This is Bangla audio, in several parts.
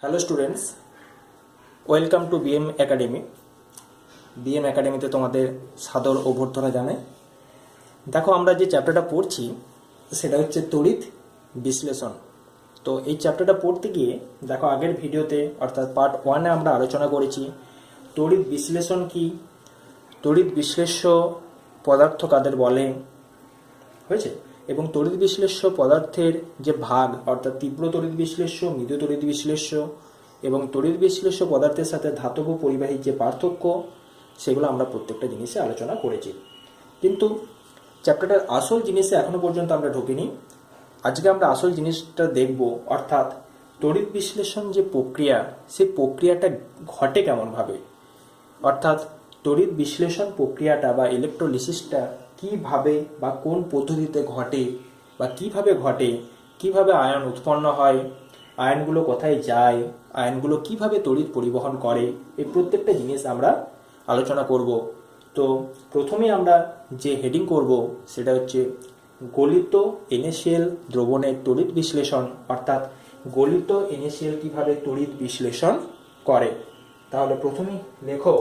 Hello students, welcome to BM academy. BM একাডেমিতে তোমাদের সাদর অভ্যর্থনা জানাই। দেখো, আমরা যে চ্যাপ্টারটা পড়ছি সেটা হচ্ছে তড়িৎ বিশ্লেষণ। তো এই চ্যাপ্টারটা পড়তে গিয়ে দেখো, আগের ভিডিওতে অর্থাৎ পার্ট 1-এ আমরা আলোচনা করেছি তড়িৎ বিশ্লেষণ কি, তড়িৎ বিশ্লেষ্য পদার্থ কাদের বলে, হয়েছে, এবং তড়িৎ বিশ্লেষ্য পদার্থের যে ভাগ অর্থাৎ তীব্র তড়িৎ বিশ্লেষ্য, মৃদু তড়িৎ বিশ্লেষ্য এবং তড়িৎ বিশ্লেষ্য পদার্থের সাথে ধাতব পরিবাহীর যে পার্থক্য, সেগুলো আমরা প্রত্যেকটা জিনিসে আলোচনা করেছি। কিন্তু চ্যাপ্টারটার আসল জিনিসে এখনো পর্যন্ত আমরা ঢুকিনি। আজকে আমরা আসল জিনিসটা দেখব, অর্থাৎ তড়িৎ বিশ্লেষণ যে প্রক্রিয়া, সেই প্রক্রিয়াটা ঘটে কেমনভাবে, অর্থাৎ তড়িৎ বিশ্লেষণ প্রক্রিয়াটা বা ইলেকট্রোলিসিসটা কিভাবে বা কোন পদ্ধতিতে ঘটে বা কিভাবে ঘটে, কিভাবে আয়ন উৎপন্ন হয়, আয়নগুলো কোথায় যায়, আয়নগুলো কিভাবে তড়িৎ পরিবহন করে, এই প্রত্যেকটা জিনিস আমরা আলোচনা করব। তো প্রথমে আমরা যে হেডিং করব সেটা হচ্ছে গলিত NaCl দ্রবণের তড়িৎ বিশ্লেষণ, অর্থাৎ গলিত NaCl কিভাবে তড়িৎ বিশ্লেষণ করে। তাহলে প্রথমেই লেখো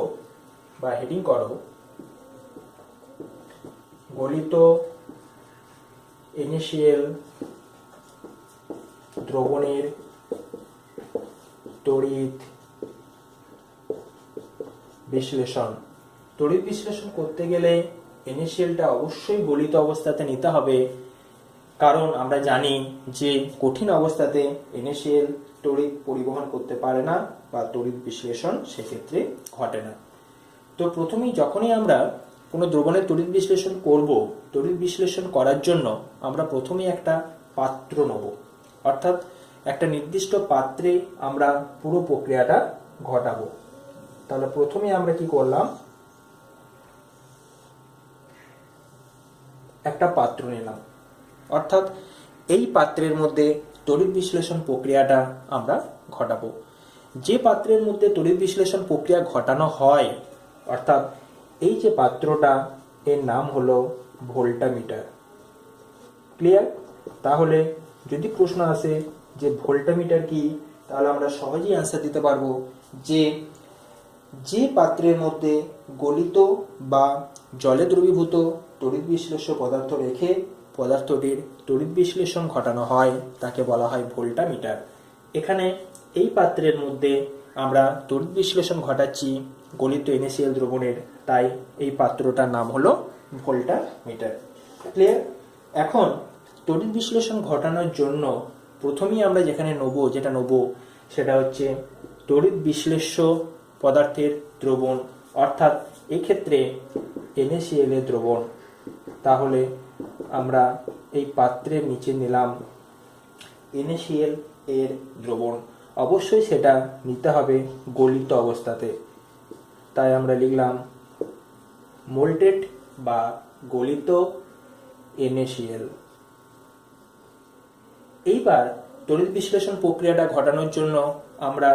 বা হেডিং করো গলিত NaCl দ্রবণের তড়িৎ বিশ্লেষণ। তড়িৎ বিশ্লেষণ করতে গেলে NaClটা অবশ্যই গলিত অবস্থাতে নিতে হবে, কারণ আমরা জানি যে কঠিন অবস্থাতে NaCl তড়িৎ পরিবহন করতে পারে না বা তড়িৎ বিশ্লেষণ সেক্ষেত্রে ঘটে না। তো প্রথমেই যখনই আমরা কোনো দ্রবণের তড়িৎ বিশ্লেষণ করব, তড়িৎ বিশ্লেষণ করার জন্য আমরা প্রথমেই একটা পাত্র নেব, অর্থাৎ একটা নির্দিষ্ট পাত্রে আমরা পুরো প্রক্রিয়াটা ঘটাবো। তাহলে প্রথমে আমরা কি করলাম, একটা পাত্র নিলাম, অর্থাৎ এই পাত্রের মধ্যে তড়িৎ বিশ্লেষণ প্রক্রিয়াটা আমরা ঘটাবো। যে পাত্রের মধ্যে তড়িৎ বিশ্লেষণ প্রক্রিয়া ঘটানো হয়, অর্থাৎ এই যে পাত্রটা, এর নাম হলো ভোল্টামিটার। ক্লিয়ার? তাহলে যদি প্রশ্ন আসে যে ভোল্টামিটার কি, তাহলে আমরা সহজেই অ্যান্সার দিতে পারবো যে যে পাত্রের মধ্যে গলিত বা জলে দ্রবীভূত তড়িৎ বিশ্লেষ্য পদার্থ রেখে পদার্থটির তড়িৎ বিশ্লেষণ ঘটানো হয় তাকে বলা হয় ভোল্টামিটার। এখানে এই পাত্রের মধ্যে আমরা তড়িৎ বিশ্লেষণ ঘটাচ্ছি গলিত NaCl দ্রবণের, তাই এই পাত্রটার নাম হলো ভোল্টামিটার। ক্লিয়ার? এখন তড়িৎ বিশ্লেষণ ঘটানোর জন্য প্রথমেই আমরা যেটা নেব সেটা হচ্ছে তড়িৎ বিশ্লেষ্য পদার্থের দ্রবণ, অর্থাৎ এই ক্ষেত্রে NaCl এর দ্রবণ। তাহলে আমরা এই পাত্রের নিচে নিলাম NaCl এর দ্রবণ। অবশ্যই সেটা নিতে হবে গলিত অবস্থাতে, তাই আমরা লিখলাম মোল্টেড বা গলিত NaCl। এইবার তড়িৎ বিশ্লেষণ প্রক্রিয়াটা ঘটানোর জন্য আমরা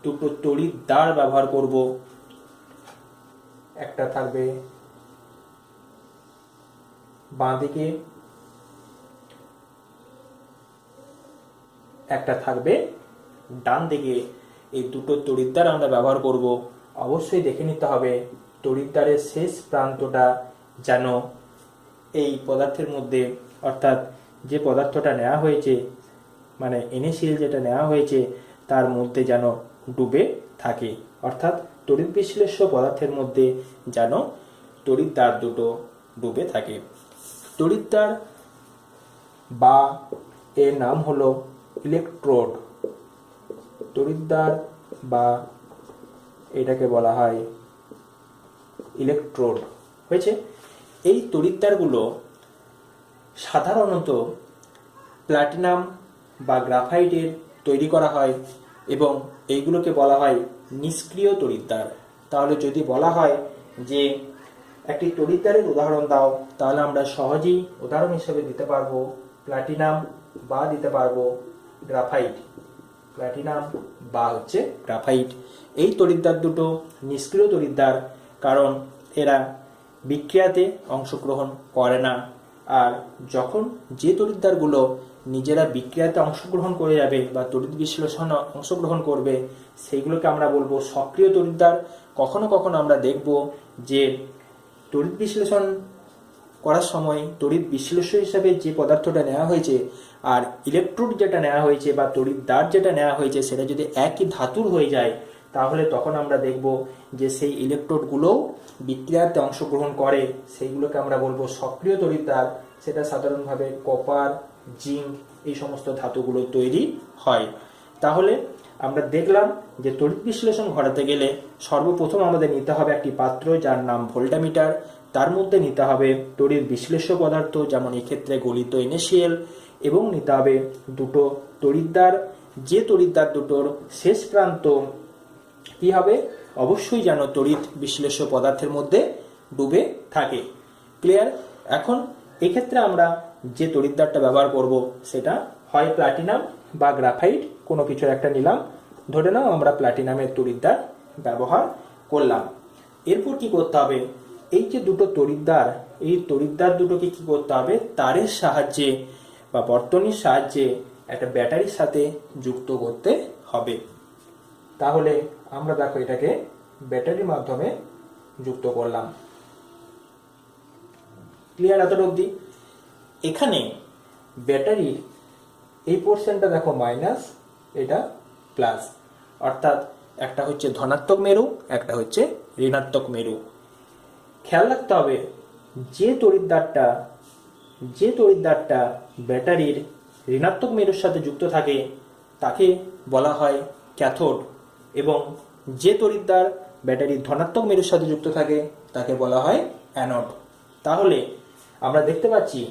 দুটো তড়িৎ দ্বার ব্যবহার করব। একটা থাকবে বাঁ দিকে, একটা থাকবে ডান দিকে। এই দুটো তড়িৎদ্বার আমরা ব্যবহার করব। অবশ্যই দেখে নিতে হবে তড়িৎদ্বারের শেষ প্রান্তটা যেন এই পদার্থের মধ্যে, অর্থাৎ যে পদার্থটা নেওয়া হয়েছে মানে NaCl যেটা নেওয়া হয়েছে তার মধ্যে যেন ডুবে থাকে, অর্থাৎ তড়িৎ বিশ্লেষ্য পদার্থের মধ্যে যেন তড়িৎদ্বার দুটো ডুবে থাকে। তড়িৎদ্বার বা এর নাম হলো ইলেকট্রোড। তড়িৎদ্বার বা এটাকে বলা হয় ইলেকট্রোড। হয়েছে? এই তড়িৎদ্বারগুলো সাধারণত প্লাটিনাম বা গ্রাফাইটের তৈরি করা হয় এবং এইগুলোকে বলা হয় নিষ্ক্রিয় তড়িৎদ্বার। তাহলে যদি বলা হয় যে একটি তড়িৎদ্বারের উদাহরণ দাও, তাহলে আমরা সহজেই উদাহরণ হিসেবে দিতে পারবো প্লাটিনাম বা দিতে পারবো গ্রাফাইট। প্লাটিনাম বা হচ্ছে গ্রাফাইট। এই তড়িৎদ্বার দুটো নিষ্ক্রিয় তড়িৎদ্বার, কারণ এরা বিক্রিয়াতে অংশগ্রহণ করে না। আর যখন যে তড়িৎদ্বারগুলো নিজেরা বিক্রিয়াতে অংশগ্রহণ করে যাবে বা তড়িৎ বিশ্লেষণে অংশগ্রহণ করবে, সেইগুলোকে আমরা বলবো সক্রিয় তড়িৎদ্বার। কখনো কখনো আমরা দেখব যে তড়িৎ বিশ্লেষণ করার সময় তড়িৎ বিশ্লেষ্য হিসাবে যে পদার্থটা নেওয়া হয়েছে আর ইলেকট্রোড যেটা নেওয়া হয়েছে বা তড়িৎদ্বার যেটা নেওয়া হয়েছে সেটা যদি একই ধাতুর হয়ে যায়, তাহলে তখন আমরা দেখব যে সেই ইলেকট্রোডগুলোও বিক্রিয়াতে অংশগ্রহণ করে, সেইগুলোকে আমরা বলবো সক্রিয় তড়িৎদ্বার। সেটা সাধারণভাবে কপার, জিঙ্ক এই সমস্ত ধাতুগুলো তৈরি হয়। তাহলে আমরা দেখলাম যে তড়িৎ বিশ্লেষণ ঘটাতে গেলে সর্বপ্রথম আমাদের নিতে হবে একটি পাত্র যার নাম ভোল্টামিটার, তার মধ্যে নিতে হবে তড়িৎ বিশ্লেষ্য পদার্থ, যেমন এক্ষেত্রে গলিত NaCl, এবং নিতে হবে দুটো তড়িৎদ্বার। যে তড়িৎদ্বার দুটোর শেষ প্রান্ত কি হবে, অবশ্যই যেন তড়িৎ বিশ্লেষ্য পদার্থের মধ্যে ডুবে থাকে। ক্লিয়ার? এখন এক্ষেত্রে আমরা যে তড়িৎদ্বারটা ব্যবহার করব সেটা হয় প্লাটিনাম বা গ্রাফাইট, কোনো কিছুর একটা নিলাম। ধরে নাও আমরা প্লাটিনামের তড়িৎদ্বার ব্যবহার করলাম। এরপর কি করতে হবে, এই যে দুটো তড়িৎদ্বার, এই তড়িৎদ্বার দুটোকে কি করতে হবে, তারের সাহায্যে বা বর্তনীর সাহায্যে একটা ব্যাটারির সাথে যুক্ত করতে হবে। তাহলে আমরা দেখো এটাকে ব্যাটারির মাধ্যমে যুক্ত করলাম। ক্লিয়ার এতটা অবধি? এখানে ব্যাটারির এই পোর্শনটা দেখো মাইনাস, এটা প্লাস, অর্থাৎ একটা হচ্ছে ধনাত্মক মেরু, একটা হচ্ছে ঋণাত্মক মেরু। খেয়াল রাখতে হবে যে তড়িৎদ্বারটা ব্যাটারির ঋণাত্মক মেরুর সাথে যুক্ত থাকে তাকে বলা হয় ক্যাথোড, এবং যে তড়িৎদ্বার ব্যাটারির ধনাত্মক মেরুর সাথে যুক্ত থাকে তাকে বলা হয় অ্যানোড। তাহলে আমরা দেখতে পাচ্ছি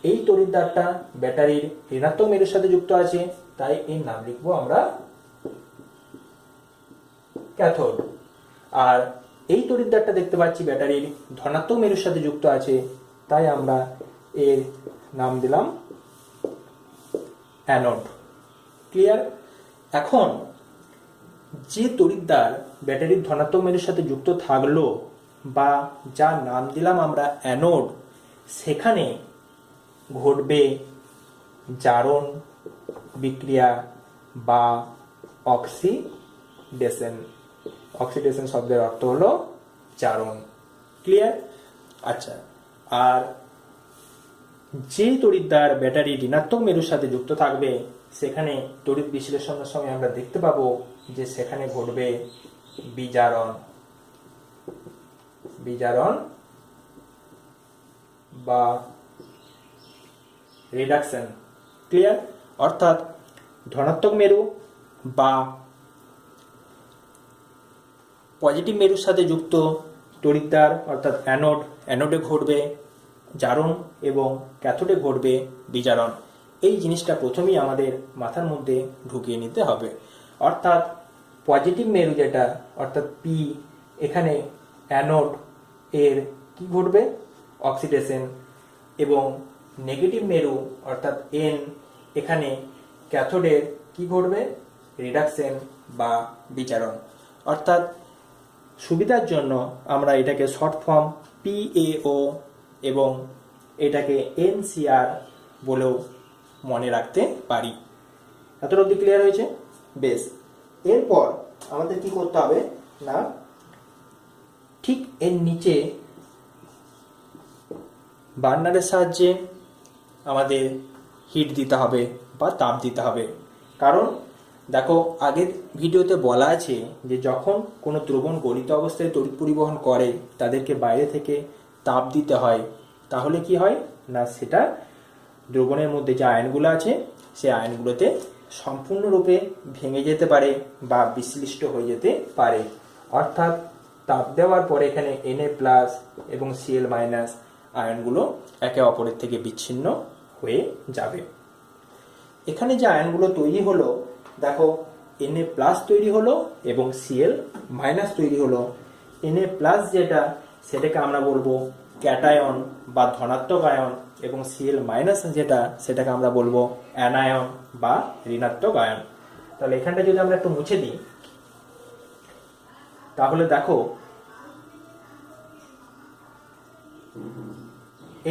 এই তড়িৎদ্বারটা ব্যাটারির ঋণাত্মক মেরুর সাথে যুক্ত আছে, তাই এর নাম লিখবো আমরা ক্যাথোড। আর এই তড়িৎদ্বারটা দেখতে পাচ্ছি ব্যাটারির ধনাত্মক মেরুর সাথে যুক্ত আছে, তাই আমরা এর নাম দিলাম অ্যানোড। ক্লিয়ার? এখন যে তড়িৎদ্বার ব্যাটারির ধনাত্মক মেরুর সাথে যুক্ত থাকলো বা যার নাম দিলাম আমরা অ্যানোড, সেখানে ঘটবে জারণ বিক্রিয়া বা অক্সিডেশন। অক্সিডেশন শব্দের অর্থ হলো জারণ। ক্লিয়ার? আচ্ছা, আর যে তড়িৎদ্বার ব্যাটারি ঋণাত্মক মেরুর সাথে যুক্ত থাকবে সেখানে তড়িৎ বিশ্লেষণের সময় আমরা দেখতে পাবো যে সেখানে ঘটবে বিজারণ। বিজারণ বা রিডাকশন। ক্লিয়ার? অর্থাৎ ধনাত্মক মেরু বা পজিটিভ মেরুর সাথে যুক্ত তড়িৎদ্বার অর্থাৎ অ্যানোডে ঘটবে জারণ এবং ক্যাথোডে ঘটবে বিজারণ। এই জিনিসটা প্রথমেই আমাদের মাথার মধ্যে ঢুকিয়ে নিতে হবে। অর্থাৎ পজিটিভ মেরু যেটা অর্থাৎ পি, এখানে অ্যানোড এর কি ঘটবে, অক্সিডেশন, এবং নেগেটিভ মেরু অর্থাৎ এন, এখানে ক্যাথোডের কি ঘটবে, রিডাকশন বা বিজারণ। অর্থাৎ সুবিধার জন্য আমরা এটাকে শর্ট ফর্ম PaO এবং এটাকে NCr বলেও মনে রাখতে পারি। এতটা অবধি ক্লিয়ার হয়েছে? বেশ, এরপর আমাদের কি করতে হবে না, ঠিক এর নিচে বার্নারের সাহায্যে আমাদের হিট দিতে হবে বা তাপ দিতে হবে। কারণ দেখো আগের ভিডিওতে বলা আছে যে যখন কোনো দ্রবণ গলিত অবস্থায় তড়িৎ পরিবহন করে তাদেরকে বাইরে থেকে তাপ দিতে হয়, তাহলে কি হয় না, সেটা দ্রবণের মধ্যে যে আয়নগুলো আছে সেই আয়নগুলোতে সম্পূর্ণরূপে ভেঙে যেতে পারে বা বিশ্লিষ্ট হয়ে যেতে পারে। অর্থাৎ তাপ দেওয়ার পরে এখানে Na+ এবং Cl- আয়নগুলো একে অপরের থেকে বিচ্ছিন্ন হয়ে যাবে। এখানে যে আয়নগুলো তৈরি হলো দেখো, Na+ তৈরি হলো এবং Cl- তৈরি হলো। Na+ যেটা সেটাকে আমরা বলবো ক্যাটায়ন বা ধনাত্মক আয়ন, এবং Cl- যেটা সেটাকে আমরা বলবো অ্যানায়ন বা ঋণাত্মক আয়ন। তাহলে এখানটা যদি আমরা একটু মুছে দিই, তাহলে দেখো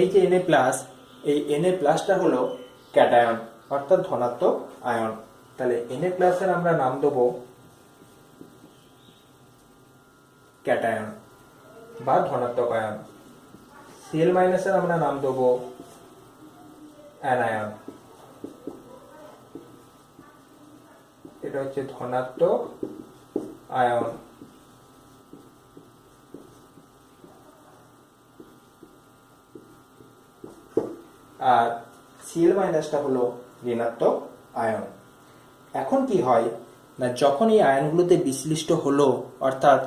এই যে Na+, এই Na+টা হলো ক্যাটায়ন, অর্থাৎ ধনাত্মক আয়ন। তাহলে Na প্লাসের আমরা নাম দেবো ক্যাটায়ন বা ধনাত্মক আয়ন, Cl মাইনাসের আমরা নাম দেবো অ্যানায়ন, এটা হচ্ছে ধনাত্মক আয়ন। আর Cl মাইনাসটা হলো ঋণাত্মক আয়ন। এখন কি হয় না, যখন এই আয়নগুলোতে বিশ্লিষ্ট হলো অর্থাৎ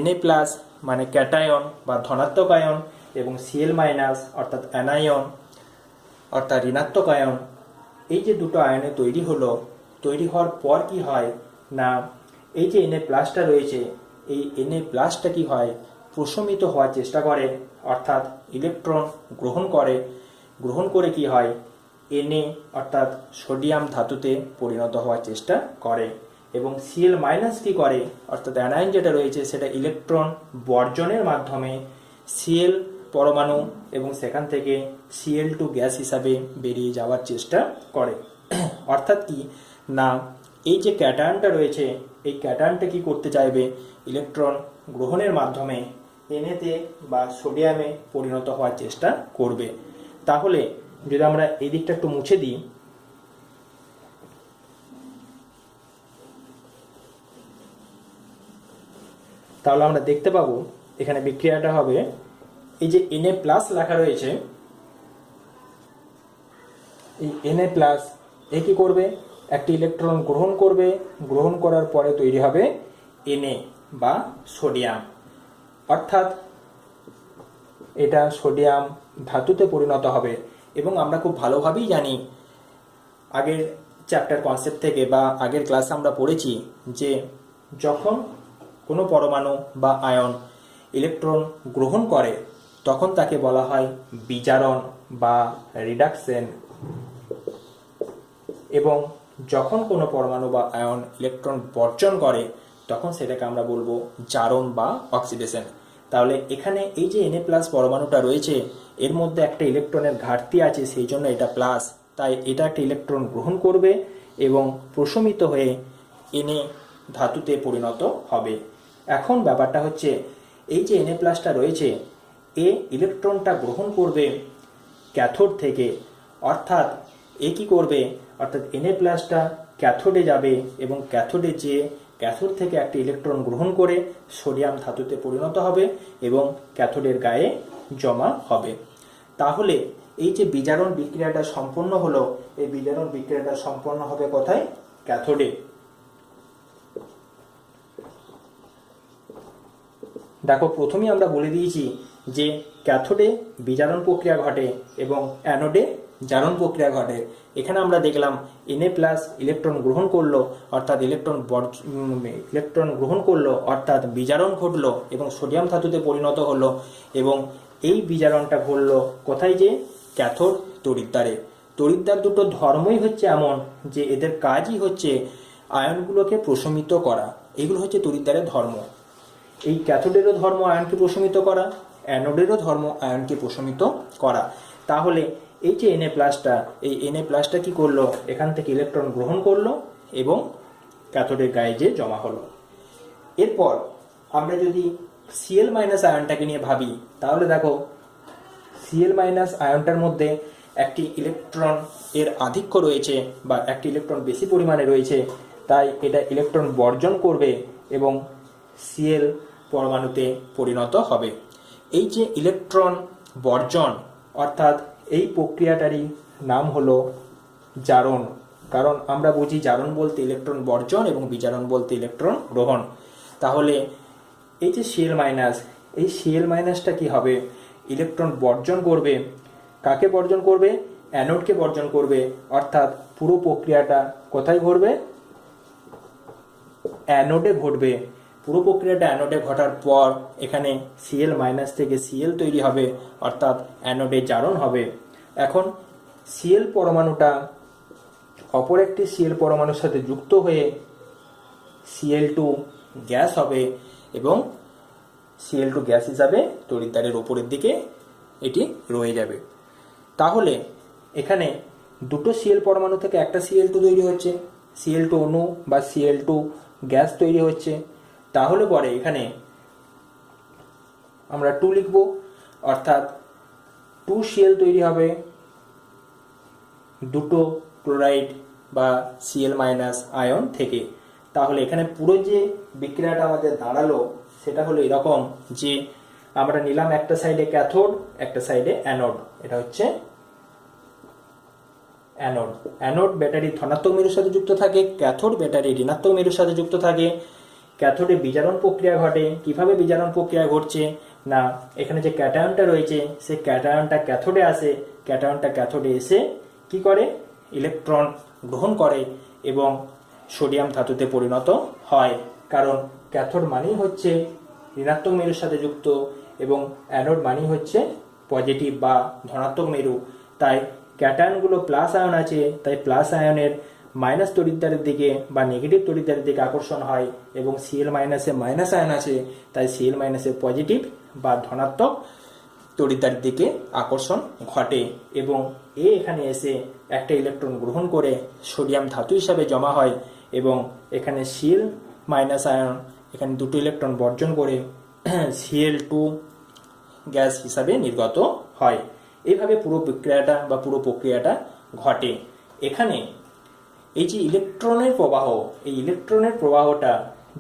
Na প্লাস মানে ক্যাটায়ন বা ধনাত্মক আয়ন এবং Cl মাইনাস অর্থাৎ অ্যানায়ন অর্থাৎ ঋণাত্মক আয়ন, এই যে দুটো আয়নে তৈরি হলো, তৈরি হওয়ার পর কি হয় না, এই যে Na প্লাসটা রয়েছে, এই Na প্লাসটা কি হয়, প্রশমিত হওয়ার চেষ্টা করে অর্থাৎ ইলেকট্রন গ্রহণ করে কি হয়, Na অর্থাৎ সোডিয়াম ধাতুতে পরিণত হওয়ার চেষ্টা করে। এবং Cl মাইনাস কি করে অর্থাৎ অ্যানায়ন যেটা রয়েছে সেটা ইলেকট্রন বর্জনের মাধ্যমে Cl পরমাণু এবং সেখান থেকে Cl2 গ্যাস হিসাবে বেরিয়ে যাওয়ার চেষ্টা করে। অর্থাৎ কি না, এই যে ক্যাটায়নটা রয়েছে, এই ক্যাটায়নটা কি করতে চাইবে, ইলেকট্রন গ্রহণের মাধ্যমে Na-তে বা সোডিয়ামে পরিণত হওয়ার চেষ্টা করবে। তাহলে যদি আমরা এই দিকটা একটু মুছে দিই, তাহলে আমরা দেখতে পাবো এখানে বিক্রিয়াটা হবে, এই যে Na প্লাস লেখা রয়েছে, এই Na প্লাস এ কি করবে, একটি ইলেকট্রন গ্রহণ করার পরে তৈরি হবে Na বা সোডিয়াম, অর্থাৎ এটা সোডিয়াম ধাতুতে পরিণত হবে। এবং আমরা খুব ভালোভাবেই জানি, আগের চ্যাপ্টার কনসেপ্ট থেকে বা আগের ক্লাসে আমরা পড়েছি যে যখন কোনো পরমাণু বা আয়ন ইলেকট্রন গ্রহণ করে তখন তাকে বলা হয় বিজারণ বা রিডাকশন, এবং যখন কোনো পরমাণু বা আয়ন ইলেকট্রন বর্জন করে তখন সেটাকে আমরা বলবো জারণ বা অক্সিডেশন। তাহলে এখানে এই যে Na প্লাস পরমাণুটা রয়েছে, এর মধ্যে একটা ইলেকট্রনের ঘাটতি আছে, সেই জন্য এটা প্লাস, তাই এটা একটা ইলেকট্রন গ্রহণ করবে এবং প্রশমিত হয়ে Na ধাতুতে পরিণত হবে। এখন ব্যাপারটা হচ্ছে, এই যে Na প্লাসটা রয়েছে, এ ইলেকট্রনটা গ্রহণ করবে ক্যাথোড থেকে, অর্থাৎ এ কি করবে, অর্থাৎ Na প্লাসটা ক্যাথোডে যাবে এবং ক্যাথোডে যেয়ে ক্যাথোড থেকে একটি ইলেকট্রন গ্রহণ করে সোডিয়াম ধাতুতে পরিণত হবে এবং ক্যাথোডের গায়ে জমা হবে। তাহলে এই যে বিজারণ বিক্রিয়াটা সম্পন্ন হলো, এই বিজারণ বিক্রিয়াটা সম্পন্ন হবে কোথায়, ক্যাথোডে। দেখো, প্রথমেই আমরা বলে দিয়েছি যে ক্যাথোডে বিজারণ প্রক্রিয়া ঘটে এবং অ্যানোডে জারণ প্রক্রিয়া ঘটে। এখানে আমরা দেখলাম Na প্লাস ইলেকট্রন গ্রহণ করলো অর্থাৎ ইলেকট্রন গ্রহণ করলো অর্থাৎ বিজারণ ঘটলো এবং সোডিয়াম ধাতুতে পরিণত হলো, এবং এই বিজারণটা ঘটলো কোথায়, যে ক্যাথোড তড়িৎদ্বারে। তড়িৎদ্বার দুটো ধর্মই হচ্ছে এমন যে এদের কাজই হচ্ছে আয়নগুলোকে প্রশমিত করা, এগুলো হচ্ছে তড়িৎদ্বারের ধর্ম। এই ক্যাথোডেরও ধর্ম আয়নকে প্রশমিত করা, অ্যানোডেরও ধর্ম আয়নকে প্রশমিত করা। তাহলে এই যে Na প্লাসটা, এই Na প্লাসটা কি করলো, এখান থেকে ইলেকট্রন গ্রহণ করলো এবং ক্যাথোডের গায়ে যে জমা হলো। এরপর আমরা যদি Cl মাইনাস আয়নটাকে নিয়ে ভাবি, তাহলে দেখো Cl মাইনাস আয়নটার মধ্যে একটি ইলেকট্রন এর আধিক্য রয়েছে বা একটি ইলেকট্রন বেশি পরিমাণে রয়েছে, তাই এটা ইলেকট্রন বর্জন করবে এবং Cl পরমাণুতে পরিণত হবে। এই যে ইলেকট্রন বর্জন অর্থাৎ এই প্রক্রিয়াটারই নাম হলো জারণ, কারণ আমরা বুঝি জারণ বলতে ইলেকট্রন বর্জন এবং বিজারণ বলতে ইলেকট্রন গ্রহণ। তাহলে এই যে Cl মাইনাস, এই Cl মাইনাসটা কি হবে, ইলেকট্রন বর্জন করবে, কাকে বর্জন করবে, অ্যানোডকে বর্জন করবে, অর্থাৎ পুরো প্রক্রিয়াটা কোথায় ঘটবে, অ্যানোডে ঘটবে। পুরো প্রক্রিয়াটা অ্যানোডে ঘটার পর এখানে Cl মাইনাস থেকে Cl তৈরি হবে অর্থাৎ অ্যানোডে জারণ হবে। এখন Cl পরমাণুটা অপর একটি Cl পরমাণুর সাথে যুক্ত হয়ে Cl2 গ্যাস হবে এবং Cl2 গ্যাস হিসাবে তড়িৎদ্বারের ওপরের দিকে এটি রয়ে যাবে। তাহলে এখানে দুটো সিএল পরমাণু থেকে একটা Cl2 তৈরি হচ্ছে, Cl2 অণু বা Cl2 গ্যাস তৈরি হচ্ছে। তাহলে পরে এখানে আমরা 2 লিখব, অর্থাৎ 2Cl তৈরি হবে দুটো ক্লোরাইড বা Cl- আয়ন থেকে। তাহলে এখানে পুরো যে বিক্রিয়াটা আমাদের দাঁড়ালো সেটা হলো এরকম যে আমরা নিলাম একটা সাইডে ক্যাথোড, একটা সাইডে অ্যানোড। এটা হচ্ছে অ্যানোড। অ্যানোড ব্যাটারি ধনাত্মক মেরুর সাথে যুক্ত থাকে, ক্যাথোড ব্যাটারি ঋণাত্মক মেরুর সাথে যুক্ত থাকে। ক্যাথোডে বিজারণ প্রক্রিয়া ঘটে। কিভাবে বিজারণ প্রক্রিয়া ঘটছে না, এখানে যে ক্যাটায়নটা রয়েছে সেই ক্যাটায়নটা ক্যাথোডে আসে, ক্যাটায়নটা ক্যাথোডে এসে কি করে, ইলেকট্রন গ্রহণ করে এবং সোডিয়াম ধাতুতে পরিণত হয়। কারণ ক্যাথোড মানেই হচ্ছে ঋণাত্মক মেরুর সাথে যুক্ত এবং অ্যানোড মানেই হচ্ছে পজিটিভ বা ধনাত্মক মেরু। তাই ক্যাটায়নগুলো প্লাস আয়ন আছে, তাই প্লাস আয়নের মাইনাস তড়িৎদ্বারের দিকে বা নেগেটিভ তড়িৎদ্বারের দিকে আকর্ষণ হয়, এবং Cl- মাইনাস আয়ন আছে, তাই Cl- পজিটিভ বা ধনাত্মক তড়িৎদ্বারের দিকে আকর্ষণ ঘটে এবং এখানে এসে একটা ইলেকট্রন গ্রহণ করে সোডিয়াম ধাতু হিসাবে জমা হয় এবং এখানে Cl- আয়ন এখানে দুটো ইলেকট্রন বর্জন করে Cl2 গ্যাস হিসাবে নির্গত হয়। এইভাবে পুরো বিক্রিয়াটা বা পুরো প্রক্রিয়াটা ঘটে। এখানে এই যে ইলেকট্রনের প্রবাহ, এই ইলেকট্রনের প্রবাহটা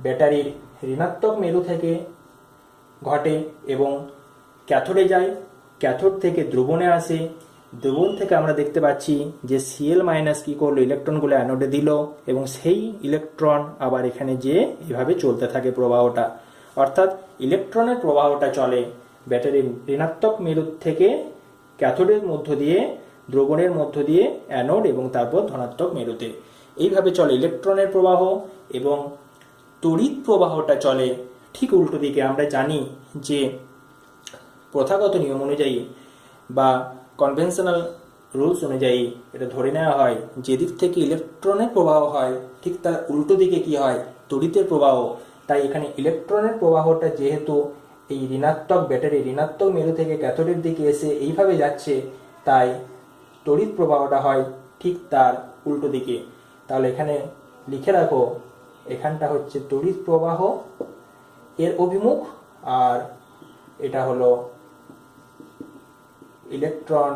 ব্যাটারির ঋণাত্মক মেরু থেকে ঘটে এবং ক্যাথোডে যায়, ক্যাথোড থেকে ধ্রুবণে আসে, ধ্রুবণ থেকে আমরা দেখতে পাচ্ছি যে Cl- কি করলো, ইলেকট্রনগুলো অ্যানোডে দিল এবং সেই ইলেকট্রন আবার এখানে যেয়ে এভাবে চলতে থাকে প্রবাহটা। অর্থাৎ ইলেকট্রনের প্রবাহটা চলে ব্যাটারির ঋণাত্মক মেরু থেকে ক্যাথোডের মধ্য দিয়ে, দ্রবণের মধ্য দিয়ে অ্যানোড এবং তারপর ধনাত্মক মেরুতে। এইভাবে চলে ইলেকট্রনের প্রবাহ। এবং তড়িৎ প্রবাহটা চলে ঠিক উল্টো দিকে। আমরা জানি যে প্রথাগত নিয়ম অনুযায়ী বা কনভেনশনাল রুলস অনুযায়ী এটা ধরে নেওয়া হয় যেদিক থেকে ইলেকট্রনের প্রবাহ হয় ঠিক তার উল্টো দিকে কি হয়, তড়িতের প্রবাহ। তাই এখানে ইলেকট্রনের প্রবাহটা যেহেতু এই ঋণাত্মক ব্যাটারি ঋণাত্মক মেরু থেকে ক্যাথোডের দিকে এসে এইভাবে যাচ্ছে, তাই তড়িৎ প্রবাহটা হয় ঠিক তার উল্টো দিকে। তাহলে এখানে লিখে রাখো, এখানটা হচ্ছে তড়িৎ প্রবাহ এর অভিমুখ আর এটা হলো ইলেকট্রন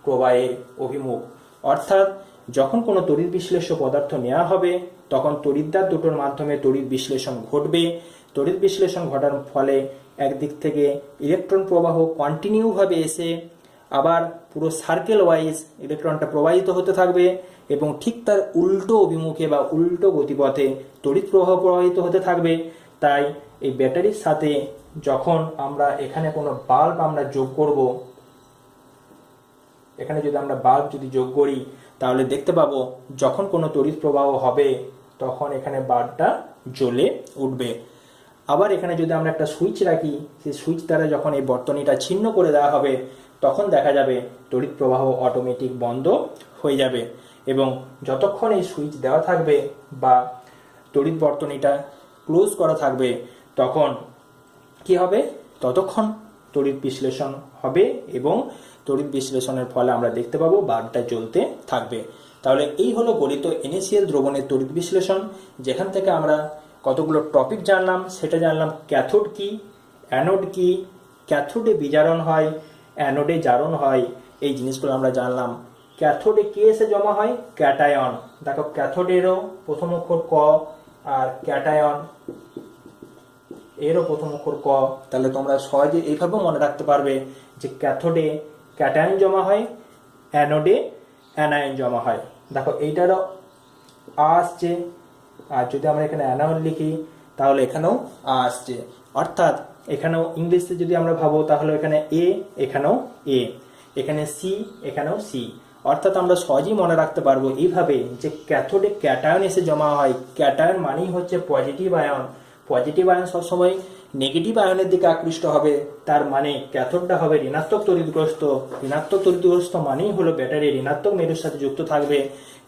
প্রবাহের অভিমুখ। অর্থাৎ যখন কোনো তড়িৎ বিশ্লেষ্য পদার্থ নেওয়া হবে তখন তড়িৎদ্বার দুটোর মাধ্যমে তড়িৎ বিশ্লেষণ ঘটবে। তড়িৎ বিশ্লেষণ ঘটার ফলে একদিক থেকে ইলেকট্রন প্রবাহ কন্টিনিউভাবে এসে আবার পুরো সার্কেল ওয়াইজ ইলেকট্রনটা প্রবাহিত হতে থাকবে এবং ঠিক তার উল্টো অভিমুখে বা উল্টো গতিপথে তড়িৎ প্রবাহ প্রবাহিত হতে থাকবে। তাই এই ব্যাটারির সাথে যখন আমরা এখানে কোনো বাল্ব আমরা যোগ করব, এখানে যদি আমরা বাল্ব যদি যোগ করি তাহলে দেখতে পাবো যখন কোনো তড়িৎ প্রবাহ হবে তখন এখানে বাল্বটা জ্বলে উঠবে। আবার এখানে যদি আমরা একটা সুইচ রাখি, সেই সুইচ দ্বারা যখন এই বর্তনীটা ছিন্ন করে দেওয়া হবে তখন দেখা যাবে তড়িৎ প্রবাহ অটোমেটিক বন্ধ হয়ে যাবে। এবং যতক্ষণ এই সুইচ দেওয়া থাকবে বা তড়িৎ বর্তনীটা ক্লোজ করা থাকবে তখন কি হবে, ততক্ষণ তড়িৎ বিশ্লেষণ হবে এবং তড়িৎ বিশ্লেষণের ফলে আমরা দেখতে পাবো বাল্বটা জ্বলতে থাকবে। তাহলে এই হলো গলিত NaCl দ্রবণের তড়িৎ বিশ্লেষণ, যেখান থেকে আমরা কতগুলো টপিক জানলাম। সেটা জানলাম ক্যাথোড কি, অ্যানোড কি, ক্যাথোডে বিজারণ হয়, অ্যানোডে জারণ হয়, এই জিনিসগুলো আমরা জানলাম। ক্যাথোডে কে এসে জমা হয়, ক্যাটায়ন। দেখো ক্যাথোডেরও প্রথম অক্ষর ক আর ক্যাটায়ন এরও প্রথম অক্ষর ক। তাহলে তোমরা সহজে এইভাবে মনে রাখতে পারবে যে ক্যাথোডে ক্যাটায়ন জমা হয়, অ্যানোডে অ্যানায়ন জমা হয়। দেখো এইটারও আসছে, আর যদি আমরা এখানে অ্যানায়ন লিখি তাহলে এখানেও আসছে। অর্থাৎ এখানেও ইংলিশে যদি আমরা ভাবো তাহলে এখানে এ, এখানেও এ, এখানে সি, এখানেও সি। অর্থাৎ আমরা সহজেই মনে রাখতে পারবো এইভাবে যে ক্যাথোডে ক্যাটায়ন এসে জমা হয়। ক্যাটায়ন মানেই হচ্ছে পজিটিভ আয়ন। পজিটিভ আয়ন সবসময় নেগেটিভ আয়নের দিকে আকৃষ্ট হবে, তার মানে ক্যাথোডটা হবে ঋণাত্মক তড়িৎগ্রস্ত। ঋণাত্মক তড়িৎগ্রস্ত মানেই হলো ব্যাটারি ঋণাত্মক মেরুর সাথে যুক্ত থাকবে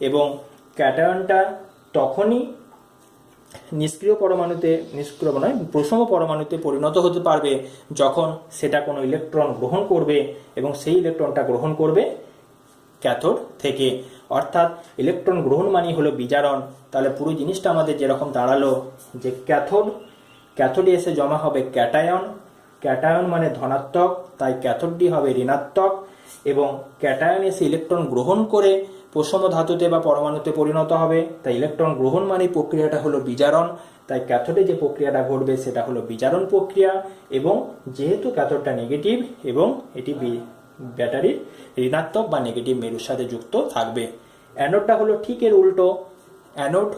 এবং ক্যাটায়নটা তখনই নিষ্ক্রিয় পরমাণুতে, নিষ্ক্রিয় নয় প্রসম পরমাণুতে পরিণত হতে পারবে যখন সেটা কোনো ইলেকট্রন গ্রহণ করবে এবং সেই ইলেকট্রনটা গ্রহণ করবে ক্যাথোড থেকে। অর্থাৎ ইলেকট্রন গ্রহণ মানেই হলো বিজারণ। তাহলে পুরো জিনিসটা আমাদের যেরকম দাঁড়ালো যে ক্যাথোডে এসে জমা হবে ক্যাটায়ন, ক্যাটায়ন মানে ধনাত্মক, তাই ক্যাথোডটি হবে ঋণাত্মক, এবং ক্যাটায়ন এসে ইলেকট্রন গ্রহণ করে প্রশম ধাতুতে বা পরমাণুতে পরিণত হবে, তাই ইলেকট্রন গ্রহণ মানে প্রক্রিয়াটা হলো বিজারণ। তাই ক্যাথোডে যে প্রক্রিয়াটা ঘটবে সেটা হলো বিজারণ প্রক্রিয়া। এবং যেহেতু ক্যাথোডটা নেগেটিভ এবং এটি ব্যাটারির ঋণাত্মক বা নেগেটিভ মেরুর সাথে যুক্ত থাকবে। অ্যানোডটা হলো ঠিক এর উল্টো। অ্যানোড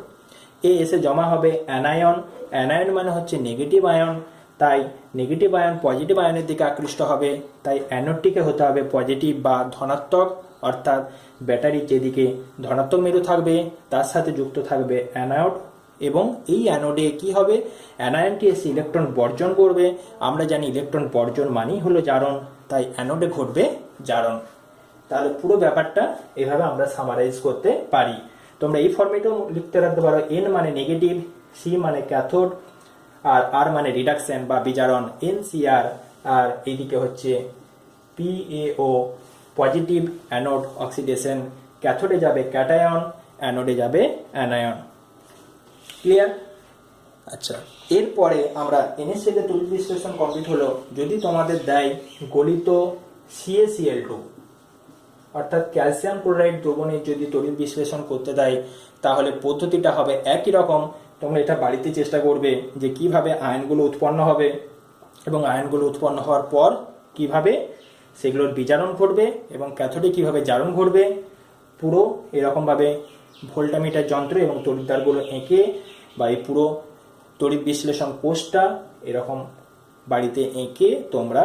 এ এসে জমা হবে অ্যানায়ন, অ্যানায়ন মানে হচ্ছে নেগেটিভ আয়ন, তাই নেগেটিভ আয়ন পজিটিভ আয়নের দিকে আকৃষ্ট হবে। তাই অ্যানোডটিকে হতে হবে পজিটিভ বা ধনাত্মক, অর্থাৎ ব্যাটারির যেদিকে ধনাত্মক মেরু থাকবে তার সাথে যুক্ত থাকবে অ্যানোড। এবং এই অ্যানোডে কি হবে, অ্যানায়নটি এসে ইলেকট্রন বর্জন করবে। আমরা জানি ইলেকট্রন বর্জন মানেই হলো জারণ, তাই অ্যানোডে ঘটবে জারণ। তাহলে পুরো ব্যাপারটা এভাবে আমরা সামারাইজ করতে পারি। তোমরা এই ফরম্যাটেও লিখতে রাখতে পারো, এন মানে নেগেটিভ, সি মানে ক্যাথোড, আর আর মানে রিডাকশন বা বিজারণ, এনসিআর, আর এইদিকে হচ্ছে পিএও পজিটিভ অ্যানোড অক্সিডেশন। ক্যাথোডে যাবে ক্যাটায়ন, অ্যানোডে যাবে অ্যানায়ন। ক্লিয়ার? আচ্ছা, এরপরে আমরা NaCl এর তড়িৎ বিশ্লেষণ কমপ্লিট হলো। যদি তোমাদের দেয় গলিত CaCl2 অর্থাৎ ক্যালসিয়াম ক্লোরাইড দ্রবণের যদি তড়িৎ বিশ্লেষণ করতে দেয়, তাহলে পদ্ধতিটা হবে একই রকম। তোমরা এটা বাড়িতে চেষ্টা করবে যে কিভাবে আয়নগুলো উৎপন্ন হবে এবং আয়নগুলো উৎপন্ন হওয়ার পর কিভাবে সেগুলোর বিজারণ ঘটবে এবং ক্যাথোডে কিভাবে জারণ ঘটবে। পুরো এরকমভাবে ভোল্টামিটার যন্ত্র এবং তড়িৎদ্বারগুলো এঁকে বা এই পুরো তড়িৎ বিশ্লেষণ কোষটা এরকম বাড়িতে এঁকে তোমরা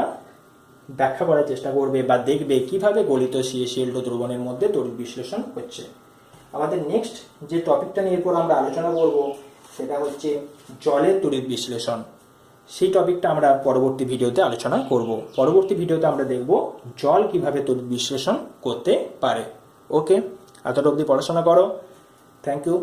ব্যাখ্যা করার চেষ্টা করবে বা দেখবে কিভাবে গলিত CaCl2 দ্রবণের মধ্যে তড়িৎ বিশ্লেষণ হচ্ছে। আমাদের নেক্সট যে টপিকটা নিয়ে এরপর আমরা আলোচনা করব সেটা হচ্ছে জলের তড়িৎ বিশ্লেষণ। সেই টপিকটা আমরা পরবর্তী ভিডিওতে আলোচনা করব। পরবর্তী ভিডিওতে আমরা দেখব জল কিভাবে তড়িৎ বিশ্লেষণ করতে পারে। ওকে, এতটা অবধি পড়াশোনা করো। Thank you.